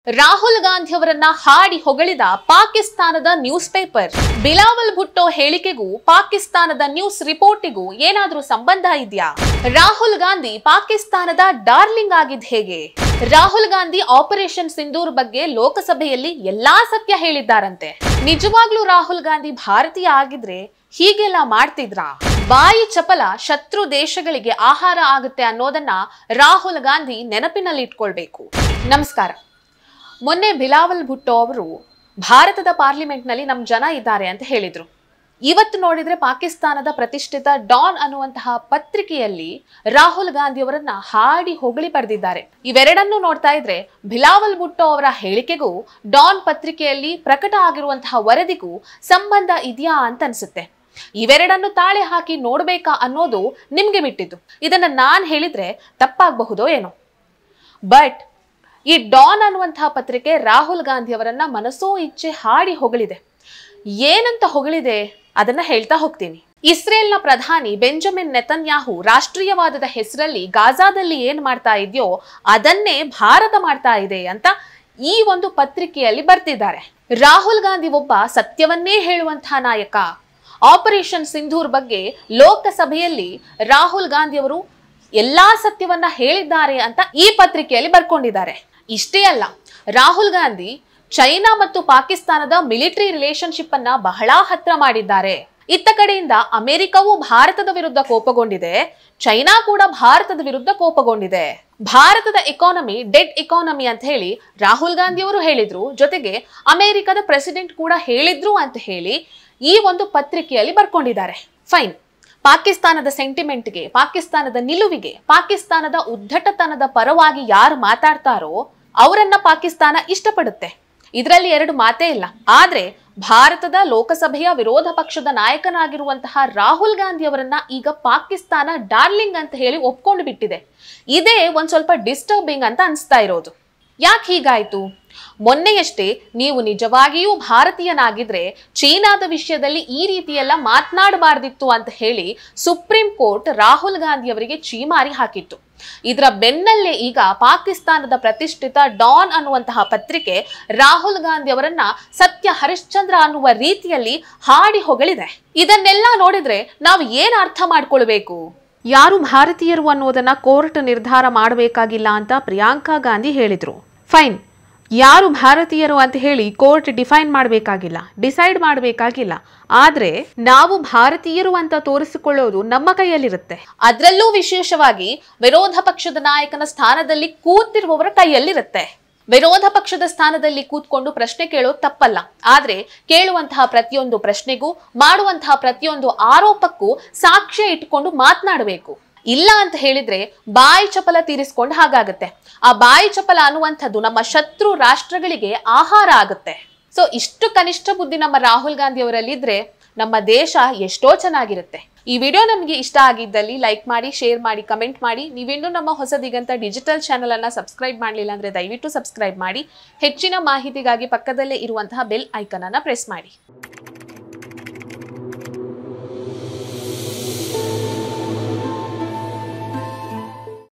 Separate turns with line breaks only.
ರಾಹುಲ್ ಗಾಂಧಿ ಅವರನ್ನ ಹಾಡಿ ಹೊಗಳಿದ ಪಾಕಿಸ್ತಾನದ ನ್ಯೂಸ್ ಪೇಪರ್. ಬಿಲಾವಲ್ ಭುಟ್ಟೋ ಹೇಳಿಕೆಗೂ ಪಾಕಿಸ್ತಾನದ ನ್ಯೂಸ್ ರಿಪೋರ್ಟಿಗೂ ಏನಾದ್ರೂ ಸಂಬಂಧ ಇದೆಯಾ? ರಾಹುಲ್ ಗಾಂಧಿ ಪಾಕಿಸ್ತಾನದ ಡಾರ್ಲಿಂಗ್ ಆಗಿದ್ ಹೇಗೆ? ರಾಹುಲ್ ಗಾಂಧಿ ಆಪರೇಷನ್ ಸಿಂಧೂರ್ ಬಗ್ಗೆ ಲೋಕಸಭೆಯಲ್ಲಿ ಎಲ್ಲಾ ಸತ್ಯ ಹೇಳಿದ್ದಾರಂತೆ. ನಿಜವಾಗ್ಲೂ ರಾಹುಲ್ ಗಾಂಧಿ ಭಾರತೀಯ ಆಗಿದ್ರೆ ಹೀಗೆಲ್ಲ ಮಾಡ್ತಿದ್ರಾ? ಬಾಯಿ ಚಪಲ ಶತ್ರು ದೇಶಗಳಿಗೆ ಆಹಾರ ಆಗುತ್ತೆ ಅನ್ನೋದನ್ನ ರಾಹುಲ್ ಗಾಂಧಿ ನೆನಪಿನಲ್ಲಿ ಇಟ್ಕೊಳ್ಬೇಕು. ನಮಸ್ಕಾರ. ಮೊನ್ನೆ ಬಿಲಾವಲ್ ಭುಟ್ಟೋ ಅವರು ಭಾರತದ ಪಾರ್ಲಿಮೆಂಟ್ ನಲ್ಲಿ ನಮ್ ಜನ ಇದ್ದಾರೆ ಅಂತ ಹೇಳಿದ್ರು. ಇವತ್ತು ನೋಡಿದ್ರೆ ಪಾಕಿಸ್ತಾನದ ಪ್ರತಿಷ್ಠಿತ ಡಾನ್ ಅನ್ನುವಂತಹ ಪತ್ರಿಕೆಯಲ್ಲಿ ರಾಹುಲ್ ಗಾಂಧಿ ಅವರನ್ನ ಹಾಡಿ ಹೊಗಳಿ ಬರೆದಿದ್ದಾರೆ. ಇವೆರಡನ್ನು ನೋಡ್ತಾ ಇದ್ರೆ ಬಿಲಾವಲ್ ಭುಟ್ಟೋ ಅವರ ಹೇಳಿಕೆಗೂ ಡಾನ್ ಪತ್ರಿಕೆಯಲ್ಲಿ ಪ್ರಕಟ ಆಗಿರುವಂತಹ ವರದಿಗೂ ಸಂಬಂಧ ಇದೆಯಾ ಅಂತ ಅನ್ಸುತ್ತೆ. ಇವೆರಡನ್ನು ತಾಳೆ ಹಾಕಿ ನೋಡ್ಬೇಕಾ ಅನ್ನೋದು ನಿಮ್ಗೆ ಬಿಟ್ಟಿದ್ದು. ಇದನ್ನ ನಾನ್ ಹೇಳಿದ್ರೆ ತಪ್ಪಾಗಬಹುದೋ ಏನೋ. ಬಟ್ ಈ ಡಾನ್ ಅನ್ನುವಂತಹ ಪತ್ರಿಕೆ ರಾಹುಲ್ ಗಾಂಧಿ ಅವರನ್ನ ಮನಸೋ ಇಚ್ಛೆ ಹಾಡಿ ಹೊಗಳಿದೆ. ಏನಂತ ಹೊಗಳಿದೆ ಅದನ್ನ ಹೇಳ್ತಾ ಹೋಗ್ತೀನಿ. ಇಸ್ರೇಲ್ನ ಪ್ರಧಾನಿ ಬೆಂಜಮಿನ್ ನೆತನ್ಯಾಹು ರಾಷ್ಟ್ರೀಯವಾದದ ಹೆಸರಲ್ಲಿ ಗಾಜಾದಲ್ಲಿ ಏನ್ ಮಾಡ್ತಾ ಇದೆಯೋ ಅದನ್ನೇ ಭಾರತ ಮಾಡ್ತಾ ಇದೆ ಅಂತ ಈ ಒಂದು ಪತ್ರಿಕೆಯಲ್ಲಿ ಬರ್ತಿದ್ದಾರೆ. ರಾಹುಲ್ ಗಾಂಧಿ ಒಬ್ಬ ಸತ್ಯವನ್ನೇ ಹೇಳುವಂತಹ ನಾಯಕ. ಆಪರೇಷನ್ ಸಿಂಧೂರ್ ಬಗ್ಗೆ ಲೋಕಸಭೆಯಲ್ಲಿ ರಾಹುಲ್ ಗಾಂಧಿ ಅವರು ಎಲ್ಲಾ ಸತ್ಯವನ್ನ ಹೇಳಿದ್ದಾರೆ ಅಂತ ಈ ಪತ್ರಿಕೆಯಲ್ಲಿ ಬರ್ಕೊಂಡಿದ್ದಾರೆ. ಇಷ್ಟೇ ಅಲ್ಲ, ರಾಹುಲ್ ಗಾಂಧಿ ಚೈನಾ ಮತ್ತು ಪಾಕಿಸ್ತಾನದ ಮಿಲಿಟರಿ ರಿಲೇಶನ್ಶಿಪ್ ಅನ್ನ ಬಹಳ ಹತ್ರ ಮಾಡಿದ್ದಾರೆ. ಇತ್ತ ಕಡೆಯಿಂದ ಅಮೆರಿಕವೂ ಭಾರತದ ವಿರುದ್ಧ ಕೋಪಗೊಂಡಿದೆ, ಚೈನಾ ಕೂಡ ಭಾರತದ ವಿರುದ್ಧ ಕೋಪಗೊಂಡಿದೆ. ಭಾರತದ ಎಕಾನಮಿ ಡೆಡ್ ಎಕಾನಮಿ ಅಂತ ಹೇಳಿ ರಾಹುಲ್ ಗಾಂಧಿ ಅವರು ಹೇಳಿದ್ರು, ಜೊತೆಗೆ ಅಮೆರಿಕದ ಪ್ರೆಸಿಡೆಂಟ್ ಕೂಡ ಹೇಳಿದ್ರು ಅಂತ ಹೇಳಿ ಈ ಒಂದು ಪತ್ರಿಕೆಯಲ್ಲಿ ಬರ್ಕೊಂಡಿದ್ದಾರೆ. ಫೈನ್. ಪಾಕಿಸ್ತಾನದ ಸೆಂಟಿಮೆಂಟ್ಗೆ, ಪಾಕಿಸ್ತಾನದ ನಿಲುವಿಗೆ, ಪಾಕಿಸ್ತಾನದ ಉದ್ದಟತನದ ಪರವಾಗಿ ಯಾರು ಮಾತಾಡ್ತಾರೋ ಅವರನ್ನ ಪಾಕಿಸ್ತಾನ ಇಷ್ಟಪಡುತ್ತೆ. ಇದರಲ್ಲಿ ಎರಡು ಮಾತೇ ಇಲ್ಲ. ಆದ್ರೆ ಭಾರತದ ಲೋಕಸಭೆಯ ವಿರೋಧ ಪಕ್ಷದ ನಾಯಕನಾಗಿರುವಂತಹ ರಾಹುಲ್ ಗಾಂಧಿ ಅವರನ್ನ ಈಗ ಪಾಕಿಸ್ತಾನ ಡಾರ್ಲಿಂಗ್ ಅಂತ ಹೇಳಿ ಒಪ್ಕೊಂಡು ಬಿಟ್ಟಿದೆ. ಇದೇ ಒಂದ್ ಸ್ವಲ್ಪ ಡಿಸ್ಟರ್ಬಿಂಗ್ ಅಂತ ಅನ್ಸ್ತಾ ಇರೋದು. ಯಾಕೆ ಹೀಗಾಯ್ತು? ಮೊನ್ನೆಯಷ್ಟೇ ನೀವು ನಿಜವಾಗಿಯೂ ಭಾರತೀಯನಾಗಿದ್ರೆ ಚೀನಾದ ವಿಷಯದಲ್ಲಿ ಈ ರೀತಿಯೆಲ್ಲ ಮಾತನಾಡಬಾರ್ದಿತ್ತು ಅಂತ ಹೇಳಿ ಸುಪ್ರೀಂ ಕೋರ್ಟ್ ರಾಹುಲ್ ಗಾಂಧಿ ಅವರಿಗೆ ಚೀಮಾರಿ ಹಾಕಿತ್ತು. ಇದರ ಬೆನ್ನಲ್ಲೇ ಈಗ ಪಾಕಿಸ್ತಾನದ ಪ್ರತಿಷ್ಠಿತ ಡಾನ್ ಅನ್ನುವಂತಹ ಪತ್ರಿಕೆ ರಾಹುಲ್ ಗಾಂಧಿ ಅವರನ್ನ ಸತ್ಯ ಹರಿಶ್ಚಂದ್ರ ಅನ್ನುವ ರೀತಿಯಲ್ಲಿ ಹಾಡಿ ಹೊಗಳಿದೆ. ಇದನ್ನೆಲ್ಲ ನೋಡಿದ್ರೆ ನಾವು ಏನ್ ಅರ್ಥ ಮಾಡ್ಕೊಳ್ಬೇಕು? ಯಾರು ಭಾರತೀಯರು ಅನ್ನೋದನ್ನ ಕೋರ್ಟ್ ನಿರ್ಧಾರ ಮಾಡಬೇಕಾಗಿಲ್ಲ ಅಂತ ಪ್ರಿಯಾಂಕಾ ಗಾಂಧಿ ಹೇಳಿದ್ರು. ಫೈನ್. ಯಾರು ಭಾರತೀಯರು ಅಂತ ಹೇಳಿ ಕೋರ್ಟ್ ಡಿಫೈನ್ ಮಾಡಬೇಕಾಗಿಲ್ಲ, ಡಿಸೈಡ್ ಮಾಡಬೇಕಾಗಿಲ್ಲ. ಆದ್ರೆ ನಾವು ಭಾರತೀಯರು ಅಂತ ತೋರಿಸಿಕೊಳ್ಳೋದು ನಮ್ಮ ಕೈಯಲ್ಲಿರುತ್ತೆ. ಅದರಲ್ಲೂ ವಿಶೇಷವಾಗಿ ವಿರೋಧ ಪಕ್ಷದ ನಾಯಕನ ಸ್ಥಾನದಲ್ಲಿ ಕೂತಿರುವವರ ಕೈಯಲ್ಲಿರುತ್ತೆ. ವಿರೋಧ ಪಕ್ಷದ ಸ್ಥಾನದಲ್ಲಿ ಕೂತ್ಕೊಂಡು ಪ್ರಶ್ನೆ ಕೇಳೋದು ತಪ್ಪಲ್ಲ. ಆದ್ರೆ ಕೇಳುವಂತಹ ಪ್ರತಿಯೊಂದು ಪ್ರಶ್ನೆಗೂ, ಮಾಡುವಂತಹ ಪ್ರತಿಯೊಂದು ಆರೋಪಕ್ಕೂ ಸಾಕ್ಷ್ಯ ಇಟ್ಕೊಂಡು ಮಾತನಾಡಬೇಕು. ಇಲ್ಲ ಅಂತ ಹೇಳಿದ್ರೆ ಬಾಯಿ ಚಪಲ ತೀರಿಸ್ಕೊಂಡು ಹಾಗಾಗತ್ತೆ. ಆ ಬಾಯಿ ಚಪಲ ಅನ್ನುವಂಥದ್ದು ನಮ್ಮ ಶತ್ರು ರಾಷ್ಟ್ರಗಳಿಗೆ ಆಹಾರ ಆಗುತ್ತೆ. ಸೊ ಇಷ್ಟು ಕನಿಷ್ಠ ಬುದ್ಧಿ ನಮ್ಮ ರಾಹುಲ್ ಗಾಂಧಿ ಅವರಲ್ಲಿದ್ರೆ ನಮ್ಮ ದೇಶ ಎಷ್ಟೋ ಚೆನ್ನಾಗಿರುತ್ತೆ. ಈ ವಿಡಿಯೋ ನಮಗೆ ಇಷ್ಟ ಆಗಿದ್ದಲ್ಲಿ ಲೈಕ್ ಮಾಡಿ, ಶೇರ್ ಮಾಡಿ, ಕಮೆಂಟ್ ಮಾಡಿ. ನೀವಿನ್ನೂ ನಮ್ಮ ಹೊಸ ದಿಗಂತ ಡಿಜಿಟಲ್ ಚಾನೆಲ್ ಅನ್ನ ಸಬ್ಸ್ಕ್ರೈಬ್ ಮಾಡಲಿಲ್ಲ ಅಂದ್ರೆ ದಯವಿಟ್ಟು ಸಬ್ಸ್ಕ್ರೈಬ್ ಮಾಡಿ. ಹೆಚ್ಚಿನ ಮಾಹಿತಿಗಾಗಿ ಪಕ್ಕದಲ್ಲೇ ಇರುವಂತಹ ಬೆಲ್ ಐಕನ್ ಅನ್ನ ಪ್ರೆಸ್ ಮಾಡಿ.